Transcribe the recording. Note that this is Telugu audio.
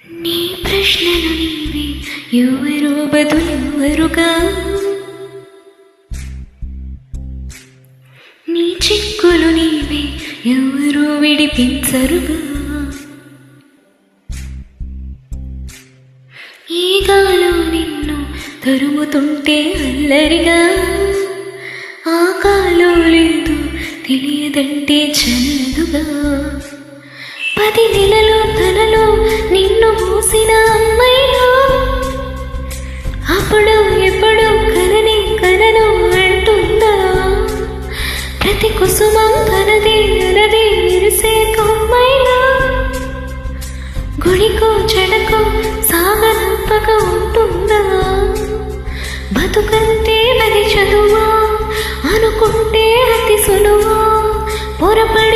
నీ ప్రశ్నలు నీవే, ఎవరో బదులెవరుగా. నీ చిక్కులు నీవే, ఎవరో విడిపించరుగా. ఈ గాలో నిన్ను తరుముతుంటే అల్లరిగా, ఆ కాలో లేదు తెలియదంటే చల్లదుగా. 10 నెలలు తనలో నిన్ను మూసిన అమ్మైనా, అప్పుడు ఎప్పుడు కనను అంటుందా. ప్రతి కుసుమం తనదే అనదే విరిసే కొమ్మైనా, గుడికో చెడకో సాగనంపగా ఉంటుందా. బతుకంతే నది చదువా అనుకుంటే అతి సులువా, పొరపడి